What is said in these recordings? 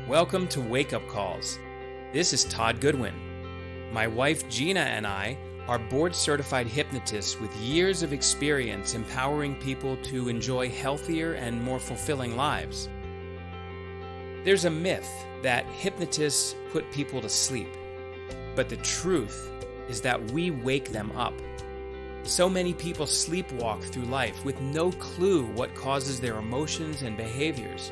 Welcome to Wake Up Calls. This is Todd Goodwin. My wife Gina and I are board-certified hypnotists with years of experience empowering people to enjoy healthier and more fulfilling lives. There's a myth that hypnotists put people to sleep, but the truth is that we wake them up. So many people sleepwalk through life with no clue what causes their emotions and behaviors.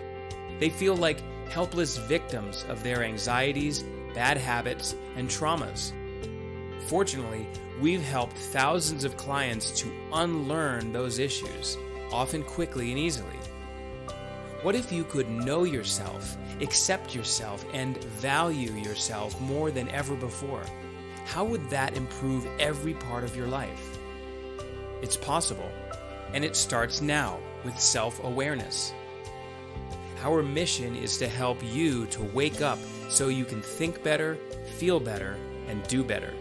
They feel like helpless victims of their anxieties, bad habits, and traumas. Fortunately, we've helped thousands of clients to unlearn those issues, often quickly and easily. What if you could know yourself, accept yourself, and value yourself more than ever before? How would that improve every part of your life? It's possible, and it starts now with self-awareness. Our mission is to help you to wake up so you can think better, feel better, and do better.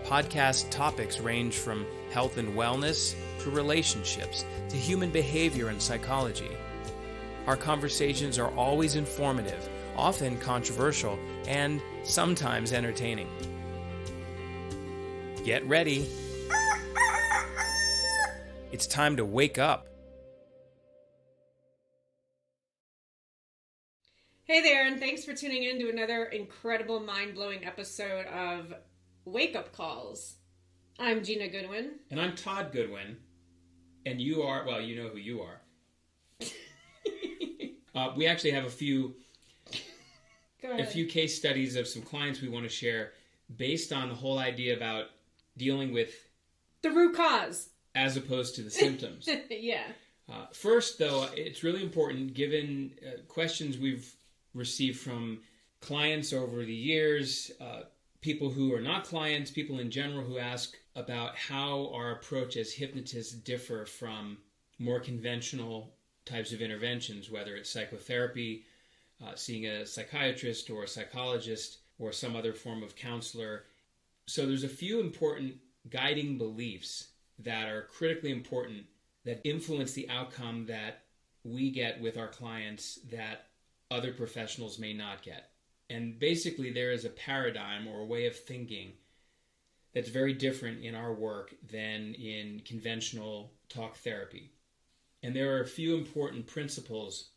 Podcast topics range from health and wellness to relationships to human behavior and psychology. Our conversations are always informative, often controversial, and sometimes entertaining. Get ready. It's time to wake up. Hey there, and thanks for tuning in to another incredible, mind-blowing episode of Wake Up Calls. I'm Gina Goodwin. And I'm Todd Goodwin. And you are, well, you know who you are. We actually have a few case studies of some clients we want to share based on the whole idea about dealing with the root cause as opposed to the symptoms. Yeah. First, though, it's really important, given questions we've received from clients over the years, people who are not clients, people in general who ask about how our approach as hypnotists differ from more conventional types of interventions, whether it's psychotherapy, seeing a psychiatrist or a psychologist or some other form of counselor. So there's a few important guiding beliefs that are critically important that influence the outcome that we get with our clients that other professionals may not get. And basically there is a paradigm or a way of thinking that's very different in our work than in conventional talk therapy. And there are a few important principles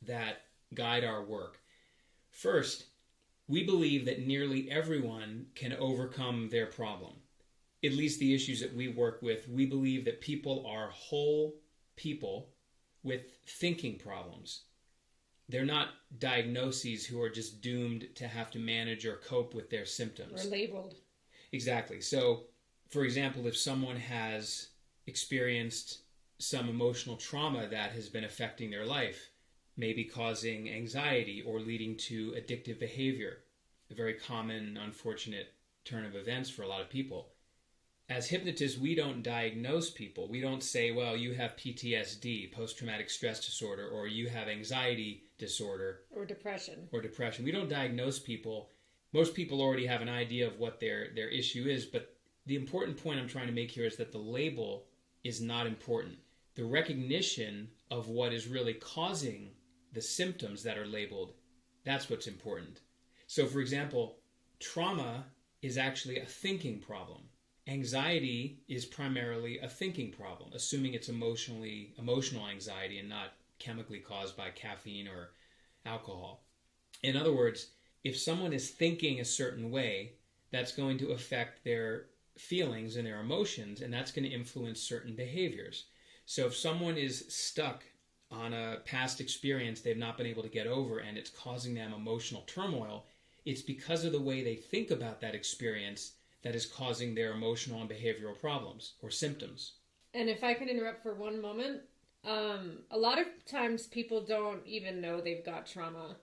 that guide our work. First, we believe that nearly everyone can overcome their problem. At least the issues that we work with, we believe that people are whole people with thinking problems. They're not diagnoses who are just doomed to have to manage or cope with their symptoms. Or labeled. Exactly. So, for example, if someone has experienced some emotional trauma that has been affecting their life, maybe causing anxiety or leading to addictive behavior, a very common, unfortunate turn of events for a lot of people. As hypnotists, we don't diagnose people. We don't say, well, you have PTSD, post-traumatic stress disorder, or you have anxiety disorder. Or depression. We don't diagnose people. Most people already have an idea of what their issue is, but the important point I'm trying to make here is that the label is not important. The recognition of what is really causing the symptoms that are labeled, that's what's important. So, for example, trauma is actually a thinking problem. Anxiety is primarily a thinking problem, assuming it's emotional anxiety and not chemically caused by caffeine or alcohol. In other words, if someone is thinking a certain way, that's going to affect their feelings and their emotions, and that's going to influence certain behaviors. So if someone is stuck on a past experience they've not been able to get over and it's causing them emotional turmoil, it's because of the way they think about that experience that is causing their emotional and behavioral problems or symptoms. And if I can interrupt for one moment, a lot of times people don't even know they've got trauma.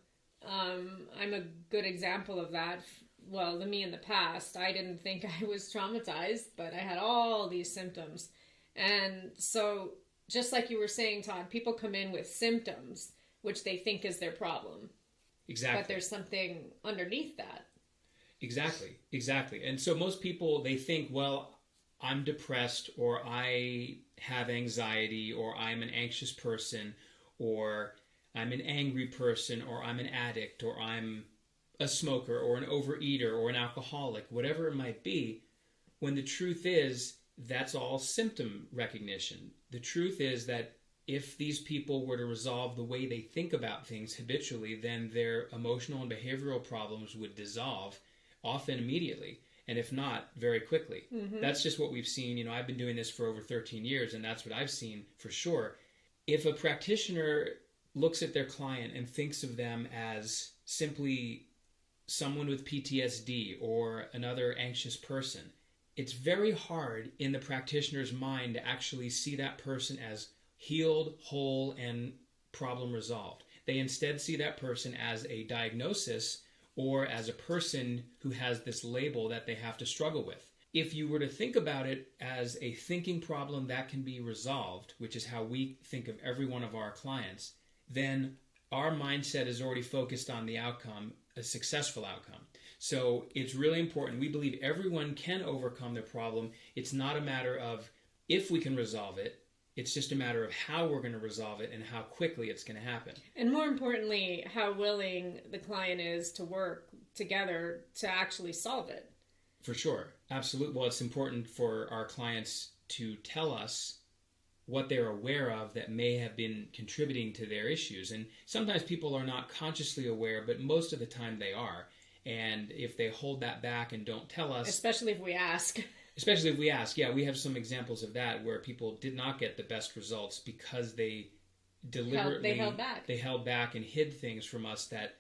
I'm a good example of that. Well, me in the past, I didn't think I was traumatized, but I had all these symptoms. And so, just like you were saying, Todd, people come in with symptoms, which they think is their problem. Exactly. But there's something underneath that. Exactly. And so most people, they think, well, I'm depressed, or I have anxiety, or I'm an anxious person, or I'm an angry person, or I'm an addict, or I'm a smoker, or an overeater, or an alcoholic, whatever it might be, when the truth is that's all symptom recognition. The truth is that if these people were to resolve the way they think about things habitually, then their emotional and behavioral problems would dissolve, often immediately, and if not, very quickly. Mm-hmm. That's just what we've seen. I've been doing this for over 13 years, and that's what I've seen for sure. If a practitioner looks at their client and thinks of them as simply someone with PTSD or another anxious person, it's very hard in the practitioner's mind to actually see that person as healed, whole, and problem resolved. They instead see that person as a diagnosis or as a person who has this label that they have to struggle with. If you were to think about it as a thinking problem that can be resolved, which is how we think of every one of our clients, then our mindset is already focused on the outcome, a successful outcome. So it's really important. We believe everyone can overcome their problem. It's not a matter of if we can resolve it. It's just a matter of how we're going to resolve it and how quickly it's going to happen. And more importantly, how willing the client is to work together to actually solve it. For sure. Absolutely. Well, it's important for our clients to tell us what they're aware of that may have been contributing to their issues. And sometimes people are not consciously aware, but most of the time they are. And if they hold that back and don't tell us... Especially if we ask. Yeah, we have some examples of that where people did not get the best results because they deliberately... They held back and hid things from us that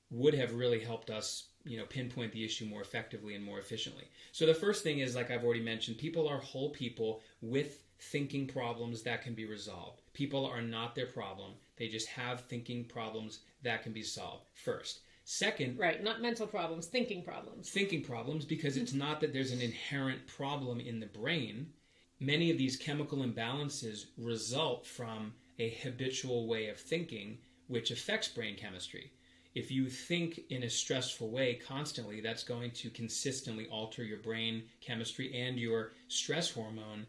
would have really helped us, pinpoint the issue more effectively and more efficiently. So the first thing is, like I've already mentioned, people are whole people with thinking problems that can be resolved. People are not their problem. They just have thinking problems that can be solved first. Second... Right, not mental problems, thinking problems. Thinking problems, because it's not that there's an inherent problem in the brain. Many of these chemical imbalances result from a habitual way of thinking, which affects brain chemistry. If you think in a stressful way constantly, that's going to consistently alter your brain chemistry and your stress hormone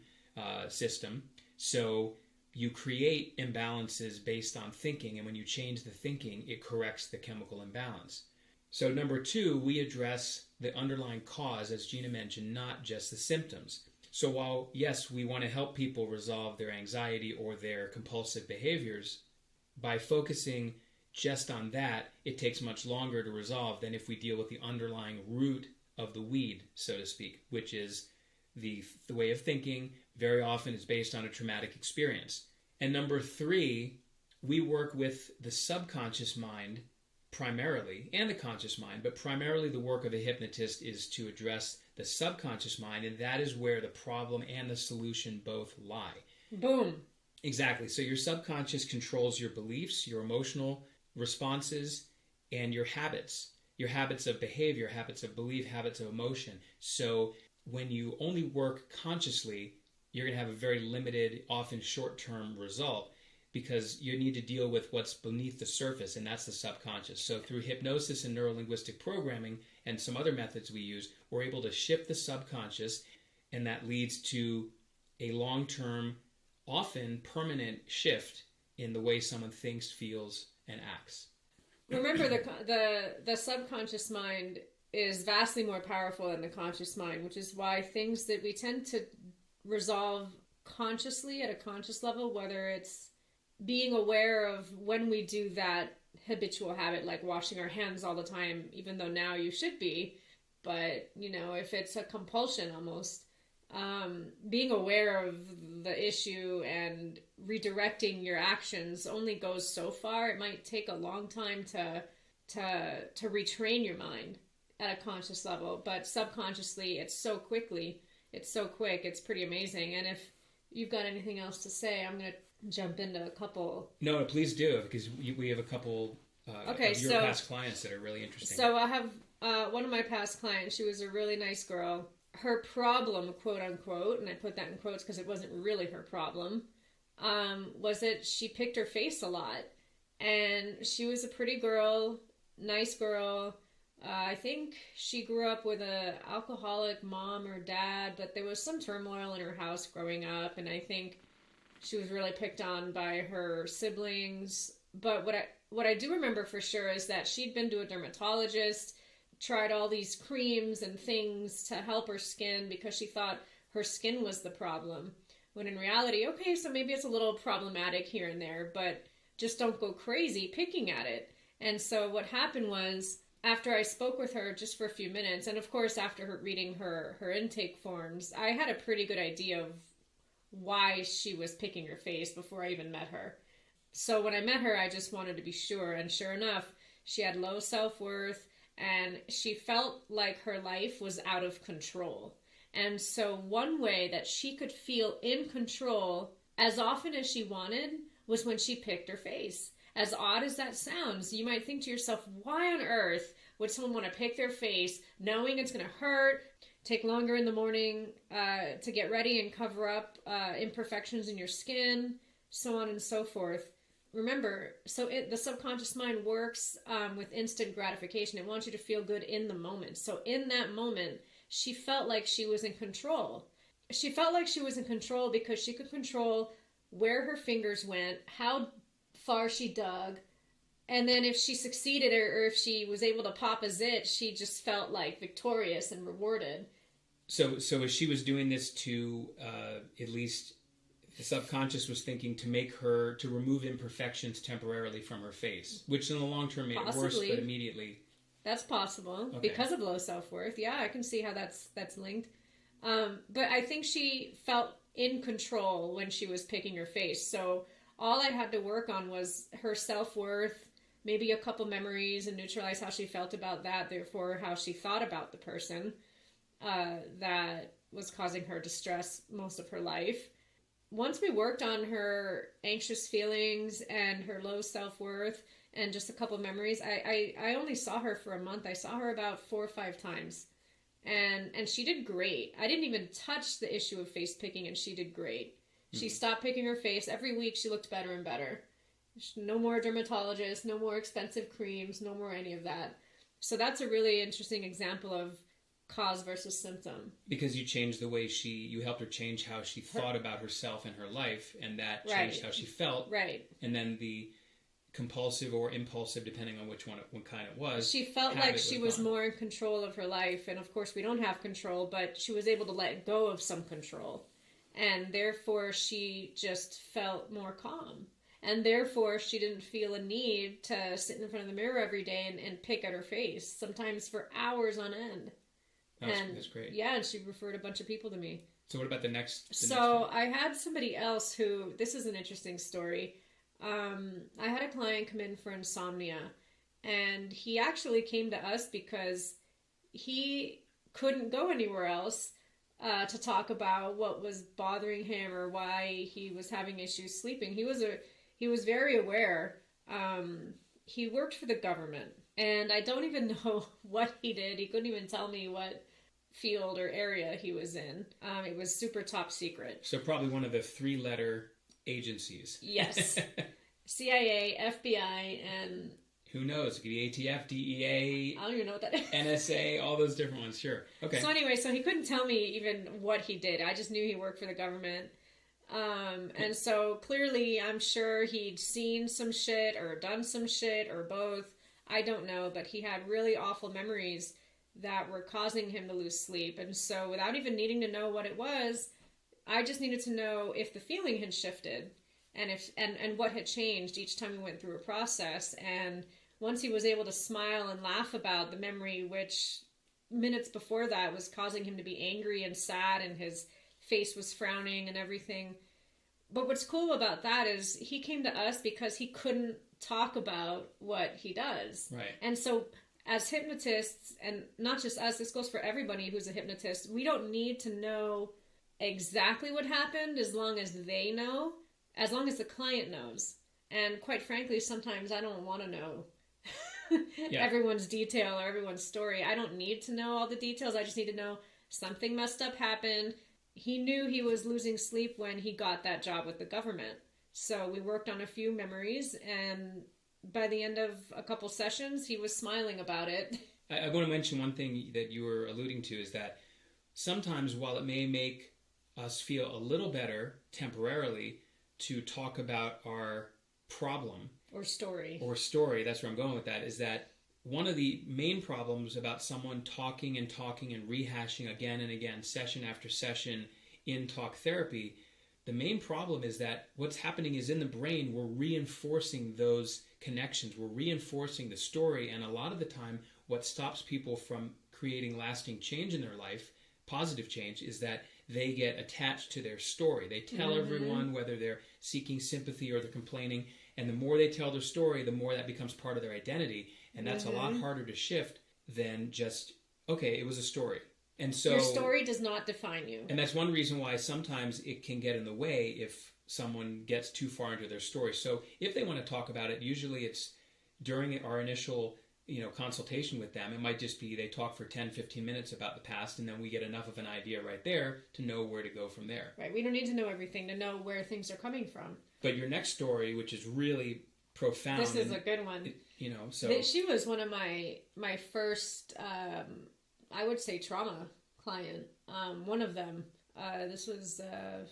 system. So you create imbalances based on thinking, and when you change the thinking, it corrects the chemical imbalance. So number two, we address the underlying cause, as Gina mentioned, not just the symptoms. So while, yes, we want to help people resolve their anxiety or their compulsive behaviors, by focusing just on that, it takes much longer to resolve than if we deal with the underlying root of the weed, so to speak, which is the way of thinking. Very often is based on a traumatic experience. And number three, we work with the subconscious mind primarily, and the conscious mind, but primarily the work of a hypnotist is to address the subconscious mind, and that is where the problem and the solution both lie. Boom. Exactly. So your subconscious controls your beliefs, your emotional responses, and your habits of behavior, habits of belief, habits of emotion. So when you only work consciously, you're going to have a very limited, often short-term result, because you need to deal with what's beneath the surface, and that's the subconscious. So through hypnosis and neuro-linguistic programming and some other methods we use, we're able to shift the subconscious, and that leads to a long-term, often permanent shift in the way someone thinks, feels, and acts. Remember, the subconscious mind is vastly more powerful than the conscious mind, which is why things that we tend to resolve consciously at a conscious level, whether it's being aware of when we do that habitual habit, like washing our hands all the time, even though now you should be, but if it's a compulsion almost, being aware of the issue and redirecting your actions only goes so far. It might take a long time to retrain your mind at a conscious level, but subconsciously it's so quick, it's pretty amazing. And if you've got anything else to say, I'm going to jump into a couple. No, please do, because we have a couple of your past clients that are really interesting. So I have one of my past clients. She was a really nice girl. Her problem, quote unquote, and I put that in quotes because it wasn't really her problem, was that she picked her face a lot. And she was a pretty girl, nice girl. I think she grew up with an alcoholic mom or dad, but there was some turmoil in her house growing up, and I think she was really picked on by her siblings, But what I do remember for sure is that she'd been to a dermatologist, tried all these creams and things to help her skin because she thought her skin was the problem. When in reality, okay, so maybe it's a little problematic here and there, but just don't go crazy picking at it. And so what happened was, after I spoke with her just for a few minutes, and of course after her reading her intake forms, I had a pretty good idea of why she was picking her face before I even met her. So when I met her, I just wanted to be sure, and sure enough, she had low self-worth, and she felt like her life was out of control. And so one way that she could feel in control as often as she wanted was when she picked her face. As odd as that sounds, you might think to yourself, why on earth would someone want to pick their face knowing it's going to hurt, take longer in the morning to get ready and cover up imperfections in your skin, so on and so forth. Remember, the subconscious mind works with instant gratification. It wants you to feel good in the moment. So in that moment, she felt like she was in control. She felt like she was in control because she could control where her fingers went, how far she dug, and then if she succeeded or if she was able to pop a zit, she just felt like victorious and rewarded. So as she was doing this to, at least the subconscious was thinking to remove imperfections temporarily from her face, which in the long term made it worse, but immediately. That's possible, because of low self-worth. Yeah, I can see how that's linked. But I think she felt in control when she was picking her face. So all I had to work on was her self-worth, maybe a couple memories, and neutralize how she felt about that, therefore how she thought about the person that was causing her distress most of her life. Once we worked on her anxious feelings and her low self-worth and just a couple memories, I only saw her for a month. I saw her about 4 or 5 times. And she did great. I didn't even touch the issue of face picking, and she did great. She stopped picking her face. Every week she looked better and better. No more dermatologists, no more expensive creams, no more any of that. So that's a really interesting example of cause versus symptom. Because you helped her change how she thought about herself and her life, and that changed how she felt. Right. And then the compulsive or impulsive, depending on what kind it was. She felt like she was more in control of her life, and of course we don't have control, but she was able to let go of some control. And therefore she just felt more calm. And therefore she didn't feel a need to sit in front of the mirror every day and pick at her face, sometimes for hours on end. That's great. Yeah, and she referred a bunch of people to me. So what about the next? I had somebody else who, this is an interesting story. I had a client come in for insomnia, and he actually came to us because he couldn't go anywhere else to talk about what was bothering him or why he was having issues sleeping. He was very aware. He worked for the government, and I don't even know what he did. He couldn't even tell me what field or area he was in. It was super top secret. So probably one of the 3-letter agencies. Yes. CIA, FBI, and... Who knows? It could be ATF, DEA... I don't even know what that is. NSA, all those different ones, sure. Okay. So anyway, he couldn't tell me even what he did. I just knew he worked for the government. And so clearly, I'm sure he'd seen some shit or done some shit or both. I don't know, but he had really awful memories that were causing him to lose sleep. And so without even needing to know what it was, I just needed to know if the feeling had shifted and what had changed each time we went through a process. And once he was able to smile and laugh about the memory, which minutes before that was causing him to be angry and sad, and his face was frowning and everything. But what's cool about that is he came to us because he couldn't talk about what he does. Right. And so as hypnotists, and not just us, this goes for everybody who's a hypnotist, we don't need to know exactly what happened as long as they know, as long as the client knows. And quite frankly, sometimes I don't want to know everyone's detail or everyone's story. I don't need to know all the details. I just need to know something messed up happened. He knew he was losing sleep when he got that job with the government. So we worked on a few memories, and by the end of a couple sessions, he was smiling about it. I want to mention one thing that you were alluding to, is that sometimes while it may make us feel a little better temporarily to talk about our problem Or story, that's where I'm going with that, is that one of the main problems about someone talking and rehashing again and again, session after session in talk therapy, the main problem is that what's happening is in the brain, we're reinforcing those connections, we're reinforcing the story, and a lot of the time, what stops people from creating lasting change in their life, positive change, is that they get attached to their story. They tell everyone, whether they're seeking sympathy or they're complaining, and the more they tell their story, the more that becomes part of their identity. And that's a lot harder to shift than just, okay, it was a story. And so your story does not define you. And that's one reason why sometimes it can get in the way if someone gets too far into their story. So if they want to talk about it, usually it's during our initial consultation with them. It might just be they talk for 10, 15 minutes about the past, and then we get enough of an idea right there to know where to go from there. Right. We don't need to know everything to know where things are coming from. But your next story, which is really profound. This is a good one. So she was one of my first, I would say, trauma client. One of them. This was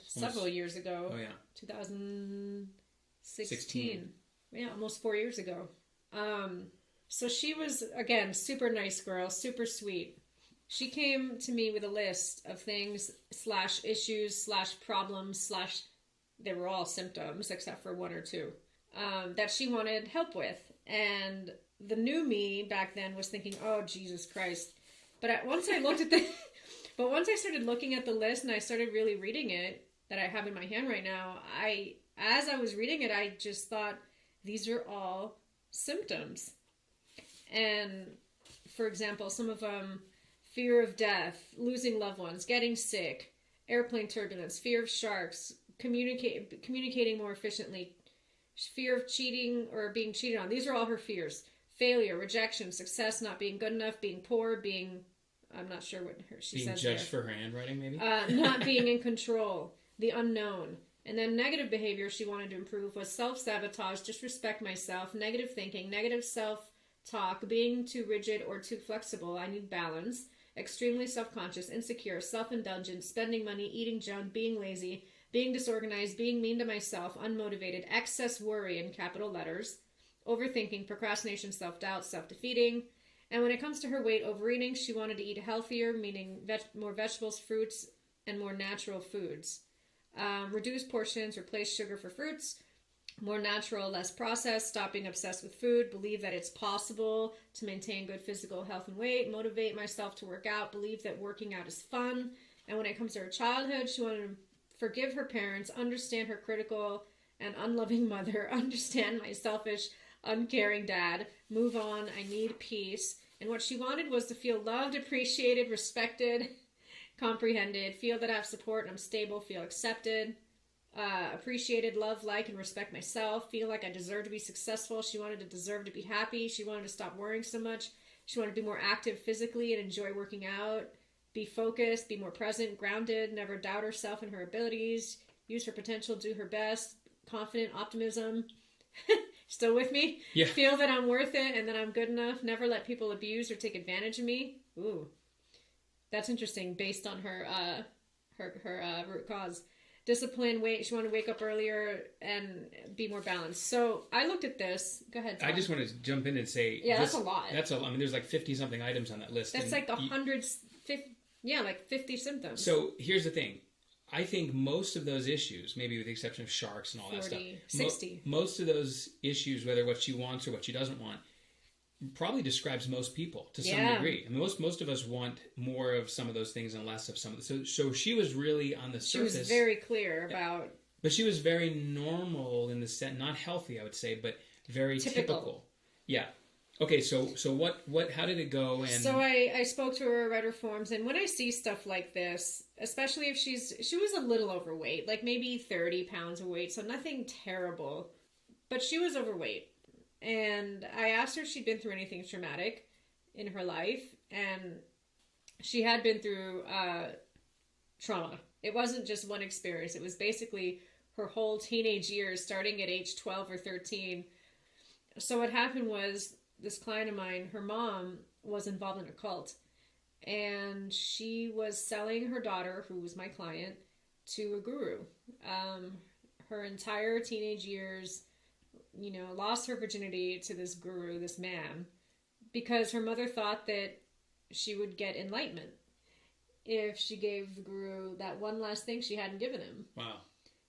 several years ago. Oh, yeah. 2016. Yeah, almost 4 years ago. So she was, again, super nice girl, super sweet. She came to me with a list of things / issues / problems / they were all symptoms except for 1 or 2 that she wanted help with. And the new me back then was thinking, oh, Jesus Christ. But once I started looking at the list and I started really reading it, that I have in my hand right now, as I was reading it, I just thought, these are all symptoms. And, for example, some of them, fear of death, losing loved ones, getting sick, airplane turbulence, fear of sharks, communicating more efficiently, fear of cheating or being cheated on. These are all her fears. Failure, rejection, success, not being good enough, being poor, I'm not sure what she says there. Being judged for her handwriting, maybe? Not being in control, the unknown. And then negative behavior she wanted to improve was self-sabotage, disrespect myself, negative thinking, negative self-talk, being too rigid or too flexible, I need balance, extremely self-conscious, insecure, self-indulgent, spending money, eating junk, being lazy, being disorganized, being mean to myself, unmotivated, excess worry in capital letters, overthinking, procrastination, self-doubt, self-defeating. And when it comes to her weight, overeating, she wanted to eat healthier, meaning more vegetables, fruits, and more natural foods. Reduce portions, replace sugar for fruits, more natural, less processed, stop being obsessed with food, believe that it's possible to maintain good physical health and weight, motivate myself to work out, believe that working out is fun. And when it comes to her childhood, she wanted to forgive her parents, understand her critical and unloving mother, understand my selfish, uncaring dad, move on, I need peace. And what she wanted was to feel loved, appreciated, respected, comprehended, feel that I have support and I'm stable, feel accepted, appreciated, love, like, and respect myself, feel like I deserve to be successful. She wanted to deserve to be happy. She wanted to stop worrying so much. She wanted to be more active physically and enjoy working out, be focused, be more present, grounded, never doubt herself and her abilities, use her potential, do her best, confident, optimism. Still with me? Yeah. Feel that I'm worth it and that I'm good enough, never let people abuse or take advantage of me. Ooh. That's interesting based on her root cause. Discipline, she wanted to wake up earlier and be more balanced. So I looked at this. Go ahead, Tom. I just want to jump in and say... Yeah, that's a lot. I mean, there's like 50-something items on that list. That's like 50 symptoms. So here's the thing. I think most of those issues, maybe with the exception of sharks and all 40, that stuff... 60. Most of those issues, whether what she wants or what she doesn't want, probably describes most people to some degree. I mean, most of us want more of some of those things and less of some of them. So she was really on the surface. She was very clear about... But she was very normal in the sense, not healthy, I would say, but very typical. Yeah. Okay, so what? How did it go? And so I spoke to her, read her forms, and when I see stuff like this, especially if she was a little overweight, like maybe 30 pounds of weight, so nothing terrible, but she was overweight. And I asked her if she'd been through anything traumatic in her life, and she had been through trauma. It wasn't just one experience. It was basically her whole teenage years, starting at age 12 or 13. So what happened was, this client of mine, her mom was involved in a cult, and she was selling her daughter, who was my client, to a guru. Her entire teenage years... lost her virginity to this guru, this man, because her mother thought that she would get enlightenment if she gave the guru that one last thing she hadn't given him. Wow.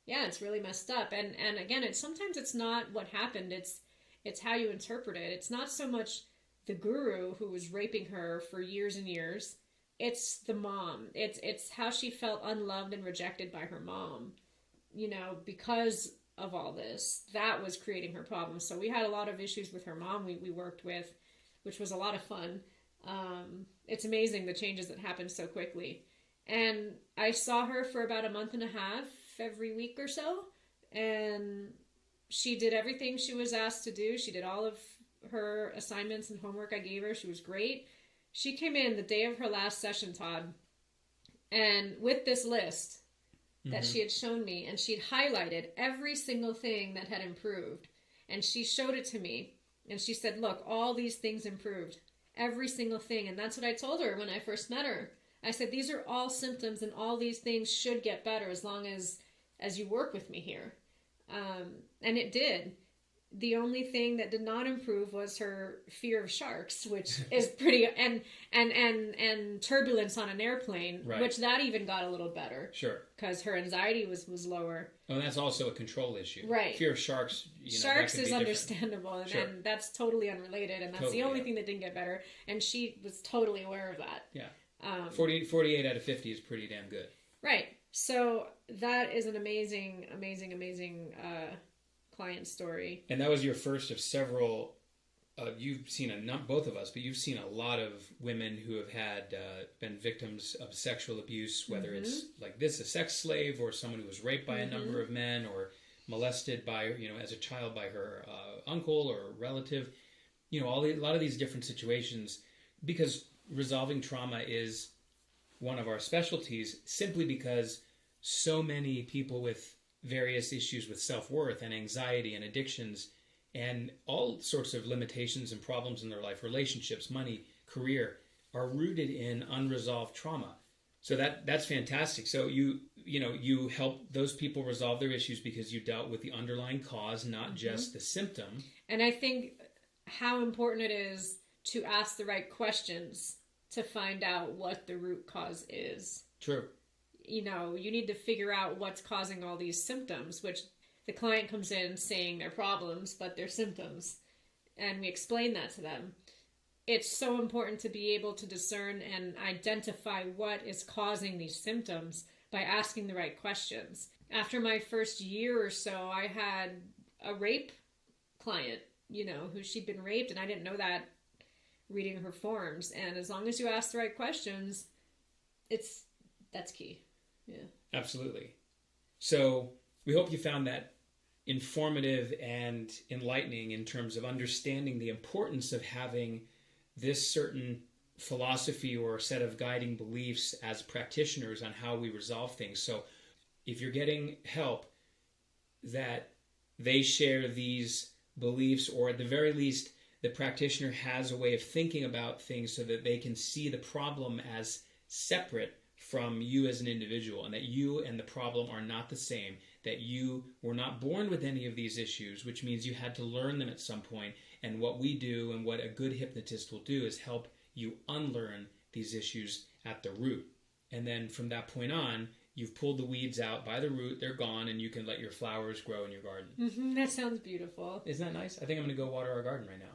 Yeah, it's really messed up. And again, sometimes it's not what happened, it's how you interpret it. It's not so much the guru who was raping her for years and years. It's the mom. It's how she felt unloved and rejected by her mom, because of all this. That was creating her problems. So we had a lot of issues with her mom we worked with, which was a lot of fun. It's amazing the changes that happened so quickly. And I saw her for about a month and a half every week or so. And she did everything she was asked to do. She did all of her assignments and homework I gave her. She was great. She came in the day of her last session, Todd, and with this list that she had shown me, and she'd highlighted every single thing that had improved. And she showed it to me, and she said, look, all these things improved. Every single thing. And that's what I told her when I first met her. I said, these are all symptoms, and all these things should get better as long as you work with me here. And it did. The only thing that did not improve was her fear of sharks, which is pretty, and turbulence on an airplane, right. Which that even got a little better. Sure. Because her anxiety was lower. Oh, and that's also a control issue. Right. Fear of sharks, sharks is understandable, and that's totally unrelated, and that's the only thing that didn't get better, and she was totally aware of that. Yeah. 48 out of 50 is pretty damn good. Right. So that is an amazing, amazing, amazing client story. And that was your first of several. You've seen both of us, but you've seen a lot of women who have had been victims of sexual abuse, whether it's like this, a sex slave, or someone who was raped by a number of men, or molested by, as a child by her uncle or relative. A lot of these different situations, because resolving trauma is one of our specialties, simply because so many people with various issues with self-worth and anxiety and addictions and all sorts of limitations and problems in their life, relationships, money, career, are rooted in unresolved trauma. So that's fantastic. So you help those people resolve their issues because you dealt with the underlying cause, not just the symptom. And I think how important it is to ask the right questions to find out what the root cause is. True. You need to figure out what's causing all these symptoms, which the client comes in saying they're problems, but they're symptoms. And we explain that to them. It's so important to be able to discern and identify what is causing these symptoms by asking the right questions. After my first year or so, I had a rape client, who she'd been raped, and I didn't know that reading her forms. And as long as you ask the right questions, that's key. Yeah. Absolutely. So we hope you found that informative and enlightening in terms of understanding the importance of having this certain philosophy or set of guiding beliefs as practitioners on how we resolve things. So if you're getting help, that they share these beliefs, or at the very least, the practitioner has a way of thinking about things so that they can see the problem as separate from you as an individual, and that you and the problem are not the same, that you were not born with any of these issues, which means you had to learn them at some point. And what we do, and what a good hypnotist will do, is help you unlearn these issues at the root. And then from that point on, you've pulled the weeds out by the root, they're gone, and you can let your flowers grow in your garden. That sounds beautiful. Isn't that nice? I think I'm going to go water our garden right now.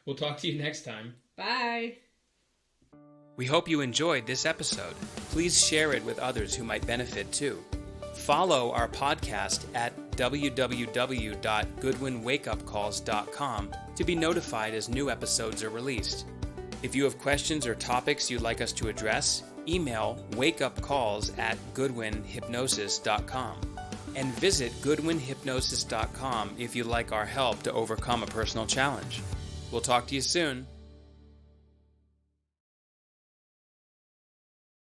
We'll talk to you next time. Bye. We hope you enjoyed this episode. Please share it with others who might benefit too. Follow our podcast at www.goodwinwakeupcalls.com to be notified as new episodes are released. If you have questions or topics you'd like us to address, email wakeupcalls@goodwinhypnosis.com and visit goodwinhypnosis.com if you'd like our help to overcome a personal challenge. We'll talk to you soon.